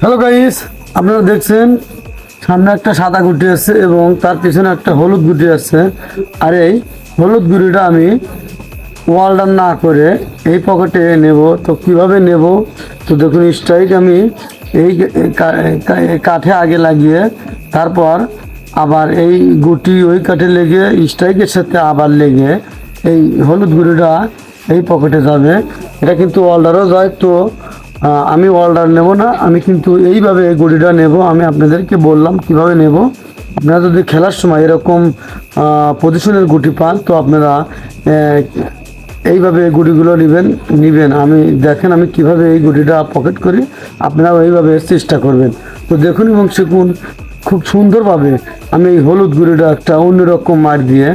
Hello guys, আপনারা দেখছেন সামনে একটা সাদা গুটি আছে এবং তার পিছনে একটা হলুদ গুটি আছে। আর এই হলুদ গুটিটা আমি ওয়ালডান না করে এই পকেটে নেব। তো কিভাবে নেব? তো দেখুন, স্ট্রাইক আমি এই কাঠে আগে লাগিয়ে তারপর আবার এই গুটি ওই কাঠে লেগে স্ট্রাইকের সাথে আবার লেগে এই হলুদ গুটিটা এই পকেটে যাবে। এটা কিন্তু ওয়ালডারও যায়। তো আমি ওয়ালডার নেব না, আমি কিন্তু এইভাবে এই গুটিটা নেব। আমি আপনাদেরকে বললাম কিভাবে নেব। আপনারা যদি খেলার সময় এরকম পজিশনের গুটি পান তো আপনারা এইভাবে গুটিগুলো নিবেন। আমি দেখেন আমি কিভাবে এই গুটিটা পকেট করি, আপনারাও এইভাবে চেষ্টা করবেন। তো দেখুন এবং শিখুন খুব সুন্দরভাবে আমি এই হলুদ গুটিটা একটা অন্যরকম মার দিয়ে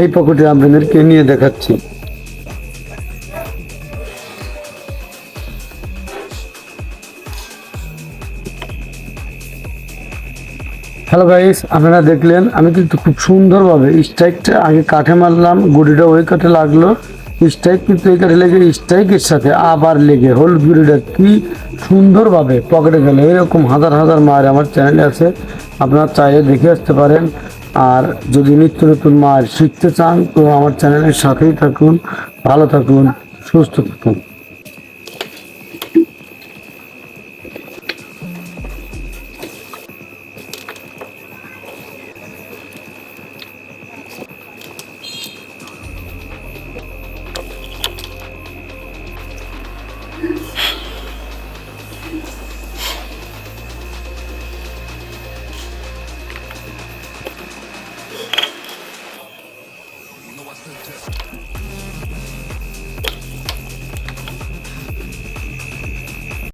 এই পকেটে আপনাদেরকে নিয়ে দেখাচ্ছি। হ্যালো গাইস, আপনারা দেখলেন আমি কিন্তু খুব সুন্দরভাবে স্ট্রাইকটা আগে কাঠে মারলাম, গুটিটা ওই কাঠে লাগলো, স্ট্রাইক কিন্তু এই কাঠে লেগে স্ট্রাইকের সাথে আবার লেগে হলুদ গুটিটা কি সুন্দরভাবে পকেটে গেল। এরকম হাজার হাজার মার আমার চ্যানেলে আছে, আপনারা চাইলে দেখে আসতে পারেন। আর যদি নিত্য নতুন মার শিখতে চান তো আমার চ্যানেলের সাথেই থাকুন। ভালো থাকুন, সুস্থ থাকুন।